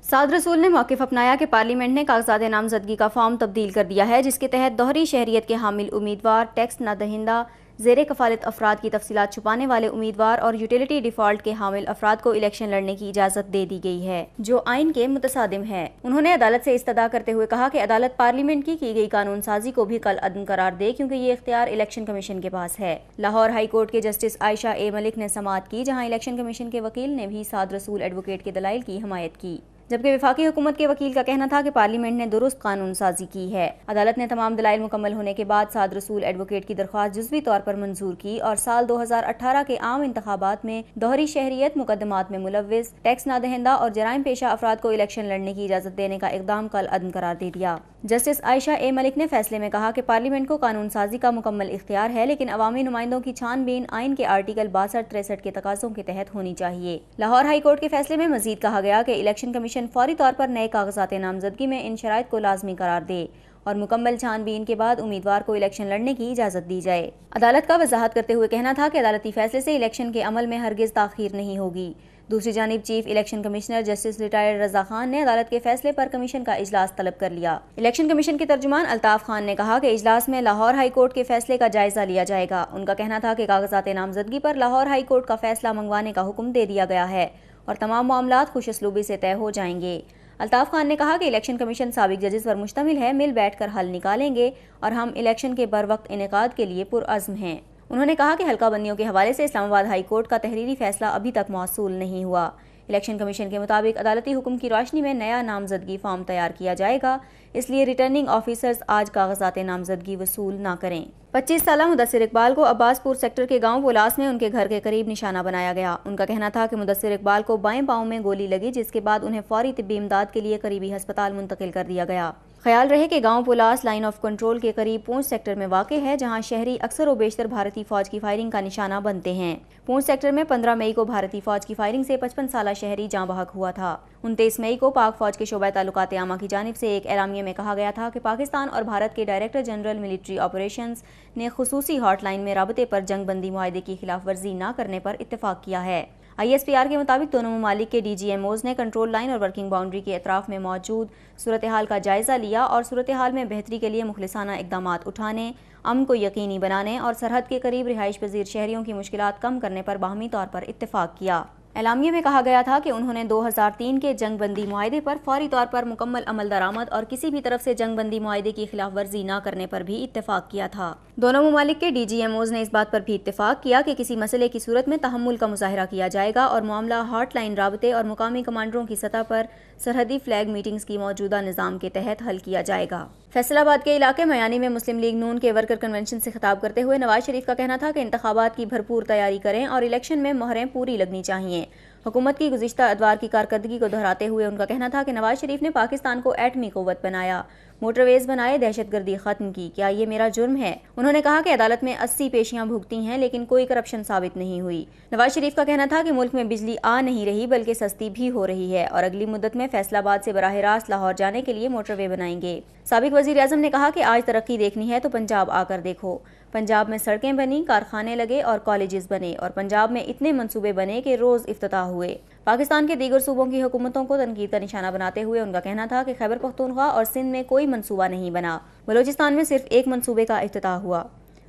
سعد رسول نے موقف اپنایا کہ پارلیمنٹ نے کاغذات نامزدگی کا فارم تبدیل کر دیا ہے، جس کے تحت دوہری شہریت کے حامل امیدوار، ٹیکس نہ دہندہ، زیر کفالت افراد کی تفصیلات چھپانے والے امیدوار اور یوٹیلیٹی ڈیفالٹ کے حامل افراد کو الیکشن لڑنے کی اجازت دے دی گئی ہے، جو آئین کے متصادم ہے۔ انہوں نے عدالت سے استدعا کرتے ہوئے کہا کہ عدالت پارلیمنٹ کی گئی قانون سازی کو بھی کل عدم قرار دے، کیونکہ یہ اختیار الیکشن کمیشن کے پاس ہے۔ لاہور ہائی کورٹ کے جسٹس عائشہ اے ملک نے سماعت کی، جہاں الیکشن کمیشن کے وکیل نے بھی سعد رسول ایڈوکیٹ کے دلائل کی حمایت کی، جبکہ وفاقی حکومت کے وکیل کا کہنا تھا کہ پارلیمنٹ نے درست قانون سازی کی ہے۔ عدالت نے تمام دلائل مکمل ہونے کے بعد سعد رسول ایڈوکیٹ کی درخواست جزوی طور پر منظور کی اور سال 2018 کے عام انتخابات میں دوہری شہریت، مقدمات میں ملوث، ٹیکس نہ دہندہ اور جرائم پیشہ افراد کو الیکشن لڑنے کی اجازت دینے کا اقدام کل عدم قرار دے دیا۔ جسٹس عائشہ اے ملک نے فیصلے میں کہا کہ پارلیمنٹ کو قانون سازی کا مکمل اختیار ہے، لیکن عوامی نمائندوں کی چھان بین آئین کے آرٹیکل 62-63 کے تقاضوں کے تحت ہونی چاہیے۔ لاہور ہائی کورٹ کے فیصلے میں مزید کہا گیا کہ الیکشن کمیشن فوری طور پر نئے کاغذات نامزدگی میں ان شرائط کو لازمی قرار دے اور مکمل چھان بین کے بعد امیدوار کو الیکشن لڑنے کی اجازت دی جائے۔ عدالت کا وضاحت کرتے ہوئے کہنا تھا کہ عدالتی فیصلے سے الیکشن کے عمل میں ہرگز تاخیر نہیں ہوگی۔ دوسری جانب chief election commissioner justice retired Raza Khan نے عدالت کے فیصلے پر کمیشن کا اجلاس طلب کر لیا۔ الیکشن کمیشن کے ترجمان الطاف خان نے کہا کہ اجلاس میں لاہور ہائی کورٹ کے فیصلے کا جائزہ لیا جائے گا۔ ان کا کہنا تھا کہ کاغذات نامزدگی پر لاہور ہائی کورٹ کا فیصلہ منگوانے کا حکم دے دیا گیا ہے اور تمام معاملات خوش اسلوبی سے طے ہو جائیں گے۔ الطاف خان نے کہا کہ الیکشن کمیشن سابق ججز پر مشتمل ہے، مل بیٹھ کر حل نکالیں گے اور ہم الیکشن کے بروقت انعقاد کے لیے پرعزم ہیں۔ انہوں نے کہا کہ حلقہ بندیوں کے حوالے سے اسلام آباد ہائی کورٹ کا تحریری فیصلہ ابھی تک موصول نہیں ہوا۔ الیکشن کمیشن کے مطابق عدالتی حکم کی روشنی میں نیا نامزدگی فارم تیار کیا جائے گا، اس لیے ریٹرننگ آفیسرز آج کاغذات نامزدگی وصول نہ کریں۔ 25 سالہ مدثر اقبال کو عباس پور سیکٹر کے گاؤں پولاس میں ان کے گھر کے قریب نشانہ بنایا گیا۔ ان کا کہنا تھا کہ مدثر اقبال کو بائیں پاؤں میں گولی لگی، جس کے بعد انہیں فوری طبی امداد کے لیے قریبی ہسپتال منتقل کر دیا گیا۔ خیال رہے کہ گاؤں پولاس لائن آف کنٹرول کے قریب پونچھ سیکٹر میں واقع ہے، جہاں شہری اکثر و بیشتر بھارتی فوج کی فائرنگ کا نشانہ بنتے ہیں۔ پونچھ سیکٹر میں 15 مئی کو بھارتی فوج کی فائرنگ سے 55 سالہ شہری جاں بحق ہوا تھا۔ 29 مئی کو پاک فوج کے شعبہ تعلقات عامہ کی جانب سے ایک اعلامیے میں کہا گیا تھا کہ پاکستان اور بھارت کے ڈائریکٹر جنرل ملٹری آپریشنز نے خصوصی ہاٹ لائن میں رابطے پر جنگ بندی معاہدے کی خلاف ورزی نہ کرنے پر اتفاق کیا ہے۔ ISPR کے مطابق دونوں ممالک کے DGMOs نے کنٹرول لائن اور ورکنگ باؤنڈری کے اطراف میں موجود صورتحال کا جائزہ لیا اور صورتحال میں بہتری کے لیے مخلصانہ اقدامات اٹھانے، امن کو یقینی بنانے اور سرحد کے قریب رہائش پذیر شہریوں کی مشکلات کم کرنے پر باہمی طور پر اتفاق کیا۔ اعلامیے میں کہا گیا تھا کہ انہوں نے 2003 کے جنگ بندی معاہدے پر فوری طور پر مکمل عمل درآمد اور کسی بھی طرف سے جنگ بندی معاہدے کی خلاف ورزی نہ کرنے پر بھی اتفاق کیا تھا۔ دونوں ممالک کے DGMOs نے اس بات پر بھی اتفاق کیا کہ کسی مسئلے کی صورت میں تحمل کا مظاہرہ کیا جائے گا اور معاملہ ہاٹ لائن رابطے اور مقامی کمانڈروں کی سطح پر سرحدی فلیگ میٹنگز کی موجودہ نظام کے تحت حل کیا جائے گا۔ فیصل آباد کے علاقے میانی میں مسلم لیگ نون کے ورکر کنونشن سے خطاب کرتے ہوئے نواز شریف کا کہنا تھا کہ انتخابات کی بھرپور تیاری کریں اور الیکشن میں مہریں پوری لگنی چاہیے۔ حکومت کی گزشتہ ادوار کی کارکردگی کو دہراتے ہوئے ان کا کہنا تھا کہ نواز شریف نے پاکستان کو ایٹمی قوت بنایا، موٹر ویز بنائے، دہشت گردی ختم کی، کیا یہ میرا جرم ہے؟ انہوں نے کہا کہ عدالت میں 80 پیشیاں بھگتی ہیں لیکن کوئی کرپشن ثابت نہیں ہوئی۔ نواز شریف کا کہنا تھا کہ ملک میں بجلی آ نہیں رہی بلکہ سستی بھی ہو رہی ہے اور اگلی مدت میں فیصل آباد سے براہ راست لاہور جانے کے لیے موٹر وے بنائیں گے۔ سابق وزیر اعظم نے کہا کہ آج ترقی دیکھنی ہے تو پنجاب آ کر دیکھو۔ پنجاب میں سڑکیں بنی، کارخانے لگے اور کالجز بنے اور پنجاب میں اتنے منصوبے بنے کہ روز افتتاح ہوئے۔ پاکستان کے دیگر صوبوں کی حکومتوں کو تنقید کا نشانہ بناتے ہوئے ان کا کہنا تھا کہ خیبر پختونخوا اور سندھ میں کوئی منصوبہ نہیں بنا، بلوچستان میں صرف ایک منصوبے کا افتتاح ہوا۔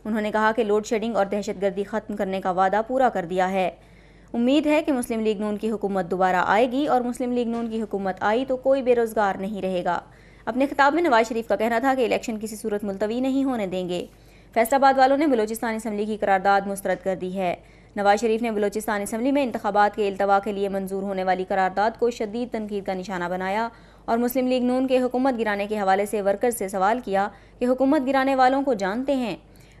انہوں نے کہا کہ لوڈ شیڈنگ اور دہشت گردی ختم کرنے کا وعدہ پورا کر دیا ہے۔ امید ہے کہ مسلم لیگ نون کی حکومت دوبارہ آئے گی اور مسلم لیگ نون کی حکومت آئی تو کوئی بے روزگار نہیں رہے گا۔ اپنے خطاب میں نواز شریف کا کہنا تھا کہ الیکشن کسی صورت ملتوی نہیں ہونے دیں گے۔ فیصل آباد والوں نے بلوچستان اسمبلی کی قرارداد مسترد کر دی ہے۔ نواز شریف نے بلوچستان اسمبلی میں انتخابات کے التوا کے لیے منظور ہونے والی قرارداد کو شدید تنقید کا نشانہ بنایا اور مسلم لیگ نون کے حکومت گرانے کے حوالے سے ورکرز سے سوال کیا کہ حکومت گرانے والوں کو جانتے ہیں؟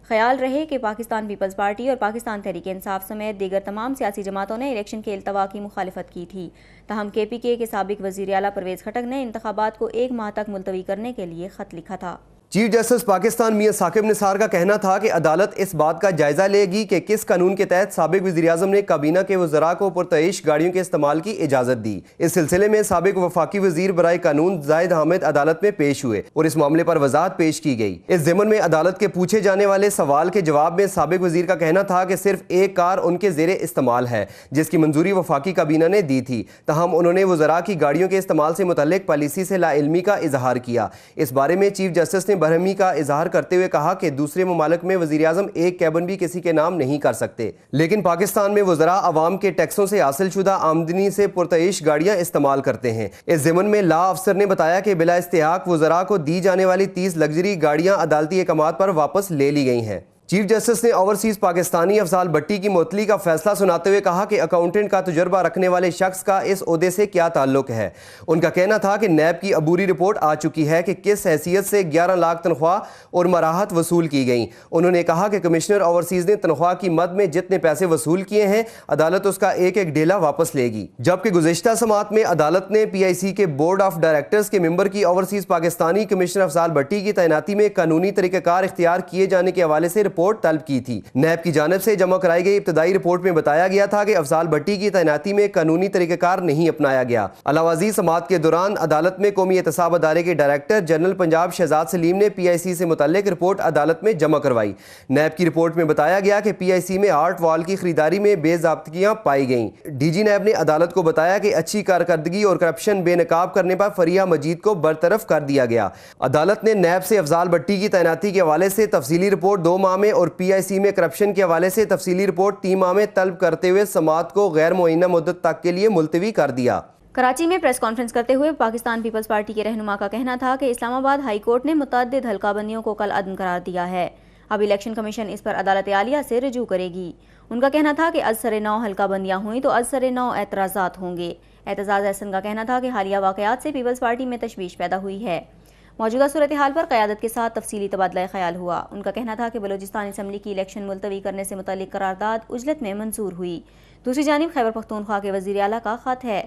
خیال رہے کہ پاکستان پیپلز پارٹی اور پاکستان تحریک انصاف سمیت دیگر تمام سیاسی جماعتوں نے الیکشن کے التوا کی مخالفت کی تھی، تاہم KPK کے سابق وزیر اعلیٰ پرویز خٹک نے انتخابات کو 1 ماہ تک ملتوی کرنے کے لیے خط لکھا تھا۔ چیف جسٹس پاکستان میاں ثاقب نثار کا کہنا تھا کہ عدالت اس بات کا جائزہ لے گی کہ کس قانون کے تحت سابق وزیراعظم نے کابینہ کے وزراء کو پرتعیش گاڑیوں کے استعمال کی اجازت دی۔ اس سلسلے میں سابق وفاقی وزیر برائے قانون زاہد حامد عدالت میں پیش ہوئے اور اس معاملے پر وضاحت پیش کی گئی۔ اس ضمن میں عدالت کے پوچھے جانے والے سوال کے جواب میں سابق وزیر کا کہنا تھا کہ صرف ایک کار ان کے زیر استعمال ہے جس کی منظوری وفاقی کابینہ نے دی تھی، تاہم انہوں نے وزراء کی گاڑیوں کے استعمال سے متعلق پالیسی سے لا علمی کا اظہار کیا۔ اس بارے میں چیف جسٹس نے برہمی کا اظہار کرتے ہوئے کہا کہ دوسرے ممالک میں وزیر اعظم ایک کیبن بھی کسی کے نام نہیں کر سکتے، لیکن پاکستان میں وزراء عوام کے ٹیکسوں سے حاصل شدہ آمدنی سے پرتعیش گاڑیاں استعمال کرتے ہیں۔ اس ضمن میں لا افسر نے بتایا کہ بلا استحقاق وزراء کو دی جانے والی 30 لگژری گاڑیاں عدالتی احکامات پر واپس لے لی گئی ہیں۔ چیف جسٹس نے اوورسیز پاکستانی افضال بھٹی کی معطلی کا فیصلہ سناتے ہوئے کہا کہ اکاؤنٹنٹ کا تجربہ رکھنے والے شخص کا اس عہدے سے کیا تعلق ہے۔ ان کا کہنا تھا کہ نیب کی عبوری رپورٹ آ چکی ہے کہ کس حیثیت سے 11 لاکھ تنخواہ اور مراحت وصول کی گئیں۔ انہوں نے کہا کہ کمشنر اوورسیز نے تنخواہ کی مد میں جتنے پیسے وصول کیے ہیں عدالت اس کا ایک ایک ڈیلا واپس لے گی، جبکہ گزشتہ سماعت میں عدالت نے پی آئی سی کے بورڈ آف ڈائریکٹرز کے ممبر کی اوورسیز پاکستانی کمشنر افضال بھٹی کی تعیناتی میں قانونی طریقہ کار اختیار کیے جانے کے حوالے سے رپورٹ طلب کی تھی۔ نیب کی جانب سے جمع کرائی گئی ابتدائی رپورٹ میں بتایا گیا تھا کہ افضال بھٹی کی تعیناتی میں قانونی طریقہ کار نہیں اپنایا گیا۔ علاوہ ازیں سماعت کے دوران عدالت میں قومی احتساب ادارے کے ڈائریکٹر جنرل پنجاب شہزاد سلیم نے پی آئی سی سے متعلق رپورٹ عدالت میں جمع کروائی۔ نیب کی رپورٹ میں بتایا گیا کہ پی آئی سی میں آرٹ وال کی خریداری میں بے ضابطگیاں پائی گئیں۔ ڈی جی نیب نے عدالت کو بتایا کہ اچھی کارکردگی اور کرپشن بے نقاب کرنے پر فریحہ مجید کو برطرف کر دیا گیا۔ عدالت نے نیب سے افضال بھٹی کی تعیناتی کے حوالے سے تفصیلی رپورٹ 2 ماہ میں اور پی آئی سی میں کرپشن کے حوالے سے تفصیلی رپورٹ 3 ماہ میں طلب کرتے ہوئے سماعت کو غیر معینہ مدت تک کے لیے ملتوی کر دیا۔ کراچی میں پریس کانفرنس کرتے ہوئے پاکستان پیپلز پارٹی کے رہنما کا کہنا تھا کہ اسلام آباد ہائی کورٹ نے متعدد حلقہ بندیوں کو کل عدم قرار دیا ہے، اب الیکشن کمیشن اس پر عدالت عالیہ سے رجوع کرے گی۔ ان کا کہنا تھا کہ ازسر 9 حلقہ بندیاں ہوئیں تو ازسر 9 اعتراضات ہوں گے۔ اعتزاز احسن کا کہنا تھا کہ حالیہ واقعات سے پیپلز پارٹی میں تشویش پیدا ہوئی ہے، موجودہ صورتحال پر قیادت کے ساتھ تفصیلی تبادلہ خیال ہوا۔ ان کا کہنا تھا کہ بلوچستان اسمبلی کی الیکشن ملتوی کرنے سے متعلق قرارداد عجلت میں منظور ہوئی۔ دوسری جانب خیبر پختونخوا کے وزیر اعلیٰ کا خط ہے۔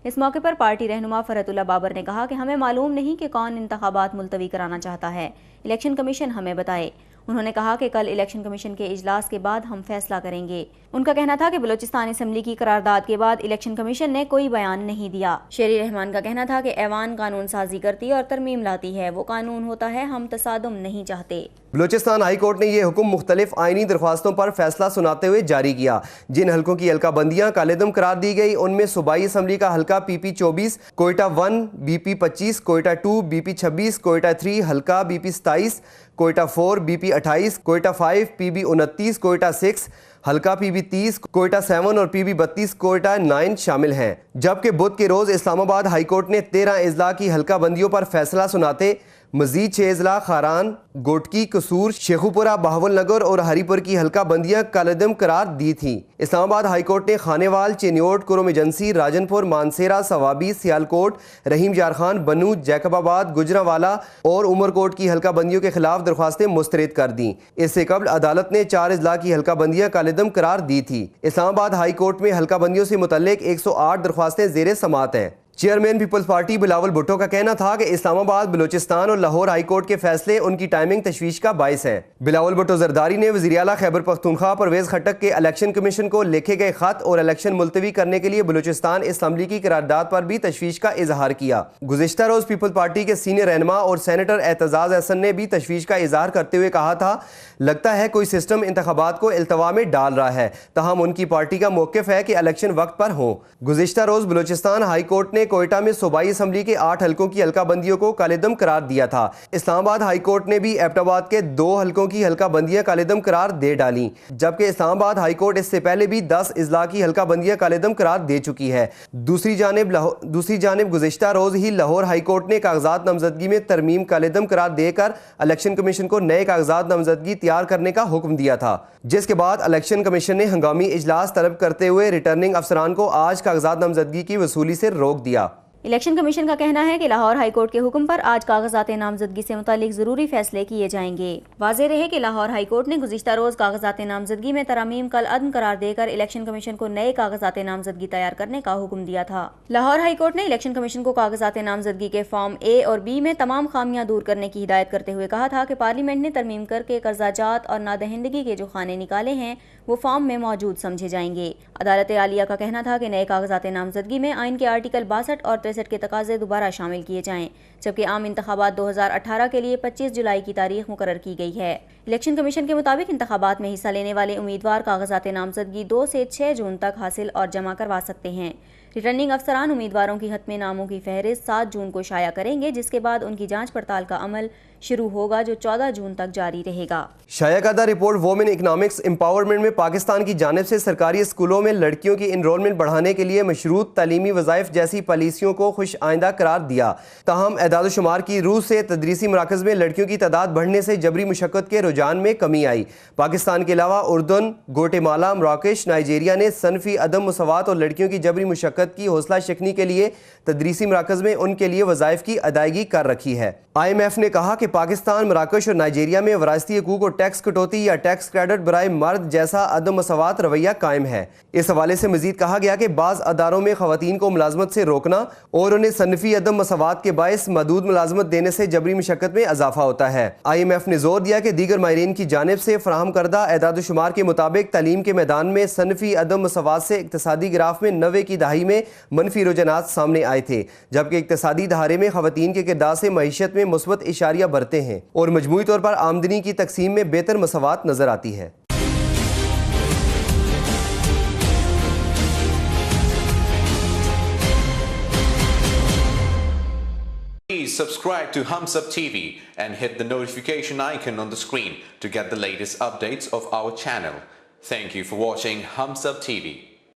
اس موقع پر پارٹی رہنما فرحت اللہ بابر نے کہا کہ ہمیں معلوم نہیں کہ کون انتخابات ملتوی کرانا چاہتا ہے، الیکشن کمیشن ہمیں بتائے۔ انہوں نے کہا کہ کل الیکشن کمیشن کے اجلاس کے بعد ہم فیصلہ کریں گے۔ ان کا کہنا تھا کہ بلوچستان اسمبلی کی قرارداد کے بعد الیکشن کمیشن نے کوئی بیان نہیں دیا۔ شیری رحمان کا کہنا تھا کہ ایوان قانون سازی کرتی اور ترمیم لاتی ہے، وہ قانون ہوتا ہے، ہم تصادم نہیں چاہتے۔ بلوچستان ہائی کورٹ نے یہ حکم مختلف آئینی درخواستوں پر فیصلہ سناتے ہوئے جاری کیا۔ جن حلقوں کی حلقہ بندیاں کالعدم قرار دی گئی ان میں صوبائی اسمبلی کا حلقہ پی پی 24، Quetta 1 B P 25، Quetta 2 B P 26، Quetta 3 حلقہ B P 27، Quetta 4 B P 28، Quetta 5 P be 29، Quetta 6 حلقہ پی بی 30، کوئٹہ 7 اور پی بی 32، کوئٹہ 9 شامل ہیں، جبکہ بدھ کے روز اسلام آباد ہائی کورٹ نے 13 اضلاع کی حلقہ بندیوں پر فیصلہ سناتے مزید 6 اضلاع خاران، گوٹکی، قصور، شیخوپورہ، بہاول نگر اور ہری پور کی حلقہ بندیاں کالعدم قرار دی تھیں۔ اسلام آباد ہائی کورٹ نے خانیوال، چینیوٹ، کرم ایجنسی، راجن پور، مانسیرہ، سوابی، سیالکوٹ، رحیم یار خان، بنو، جیکب آباد، گجرانوالہ اور عمر کوٹ کی حلقہ بندیوں کے خلاف درخواستیں مسترد کر دیں۔ اس سے قبل عدالت نے 4 اضلاع کی حلقہ بندیاں کالعدم قرار دی تھی۔ اسلام آباد ہائی کورٹ میں حلقہ بندیوں سے متعلق 108 درخواستیں زیر سماعت ہیں۔ چیئرمین پیپلز پارٹی بلاول بھٹو کا کہنا تھا کہ اسلام آباد، بلوچستان اور لاہور ہائی کورٹ کے فیصلے ان کی ٹائمنگ تشویش کا باعث ہے۔ بلاول بھٹو زرداری نے وزیر اعلیٰ خیبر پختونخوا پرویز خٹک کے الیکشن کمیشن کو لکھے گئے خط اور الیکشن ملتوی کرنے کے لیے بلوچستان اسمبلی کی قرارداد پر بھی تشویش کا اظہار کیا۔ گزشتہ روز پیپلز پارٹی کے سینئر رہنما اور سینیٹر اعتزاز احسن نے بھی تشویش کا اظہار کرتے ہوئے کہا تھا، لگتا ہے کوئی سسٹم انتخابات کو التوا میں ڈال رہا ہے، تاہم ان کی پارٹی کا موقف ہے کہ الیکشن وقت پر ہوں۔ گزشتہ روز بلوچستان ہائی کورٹ نے کوئٹہ میں صوبائی اسمبلی کے 8 حلقوں کی حلقہ بندیوں کو کالعدم قرار دیا تھا۔ اسلام آباد ہائی کورٹ نے بھی ایبٹ آباد کے 2 حلقوں کی حلقہ بندیاں کالعدم قرار دے ڈالیں، جبکہ اسلام آباد ہائی کورٹ اس سے پہلے بھی 10 اضلاع کی حلقہ بندیاں کالعدم قرار دے چکی ہے۔ دوسری جانب گزشتہ روز ہی لاہور ہائی کورٹ نے کاغذات نامزدگی میں ترمیم کالعدم قرار دے کر الیکشن کمیشن کو نئے کاغذات نامزدگی تیار کرنے کا حکم دیا تھا، جس کے بعد الیکشن کمیشن نے ہنگامی اجلاس طلب کرتے ہوئے ریٹرننگ افسران کو آج کاغذات نامزدگی کی وصولی سے روک دیا۔ الیکشن کمیشن کا کہنا ہے کہ لاہور ہائی کورٹ کے حکم پر آج کاغذات نامزدگی سے متعلق ضروری فیصلے کیے جائیں گے۔ واضح رہے کہ لاہور ہائی کورٹ نے گزشتہ روز کاغذات نامزدگی میں ترامیم کل عدم قرار دے کر الیکشن کمیشن کو نئے کاغذات نامزدگی تیار کرنے کا حکم دیا تھا۔ لاہور ہائی کورٹ نے الیکشن کمیشن کو کاغذات نامزدگی کے فارم اے اور بی میں تمام خامیاں دور کرنے کی ہدایت کرتے ہوئے کہا تھا کہ پارلیمنٹ نے ترمیم کر کے قرضہ جات اور نادہندگی کے جو خانے نکالے ہیں وہ فارم میں موجود سمجھے جائیں گے۔ عدالت عالیہ کا کہنا تھا کہ نئے کاغذات نامزدگی میں آئین کے آرٹیکل 62 اور 63 کے تقاضے دوبارہ شامل کیے جائیں، جبکہ عام انتخابات 2018 کے لیے 25 جولائی کی تاریخ مقرر کی گئی ہے۔ الیکشن کمیشن کے مطابق انتخابات میں حصہ لینے والے امیدوار کاغذات نامزدگی 2 سے 6 جون تک حاصل اور جمع کروا سکتے ہیں۔ ریٹرننگ افسران امیدواروں کی حتمی ناموں کی فہرست 7 جون کو شائع کریں گے، جس کے بعد ان کی جانچ پڑتال کا عمل شروع ہوگا جو 14 جون تک جاری رہے گا۔ شائع کردہ رپورٹ وومن اکنامکس امپاورمنٹ میں پاکستان کی جانب سے سرکاری اسکولوں میں لڑکیوں کی انرولمنٹ بڑھانے کے لیے مشروط تعلیمی وظائف جیسی پالیسیوں کو خوش آئندہ قرار دیا۔ تاہم اعداد و شمار کی روح سے تدریسی مراکز میں لڑکیوں کی تعداد بڑھنے سے جبری مشقت کے رجحان میں کمی آئی۔ پاکستان کے علاوہ اردن، گوٹے مالا، مراکش، نائجیریا نے صنفی عدم مساوات اور لڑکیوں کی جبری مشقت کی حوصلہ شکنی کے لیے تدریسی مراکز میں ان کے لیے وظائف کی ادائیگی کر رکھی ہے۔ IMF نے کہا کہ پاکستان، مراکش اور نائجیریا میں وراثتی حقوق اور ٹیکس کٹوتی یا ٹیکس کریڈٹ برائے مرد جیسا عدم مساوات رویہ قائم ہے۔ اس حوالے سے مزید کہا گیا کہ بعض اداروں میں خواتین کو ملازمت سے روکنا اور انہیں صنفی عدم مساوات کے باعث محدود ملازمت دینے سے جبری مشقت میں اضافہ ہوتا ہے۔ IMF نے زور دیا کہ دیگر ماہرین کی جانب سے فراہم کردہ اعداد و شمار کے مطابق تعلیم کے میدان میں صنفی عدم مساوات سے اقتصادی گراف میں 90 کی دہائی میں منفی رجحانات سامنے آئے تھے، جبکہ اقتصادی دہارے میں خواتین کے کردار سے معیشت میں مثبت اشاریہ برتے ہیں اور مجموعی طور پر آمدنی کی تقسیم میں بہتر مساوات نظر آتی ہے۔ Please subscribe to Hums Up TV and hit the notification icon on the screen to get the latest updates of our channel. Thank you for watching Hums Up TV.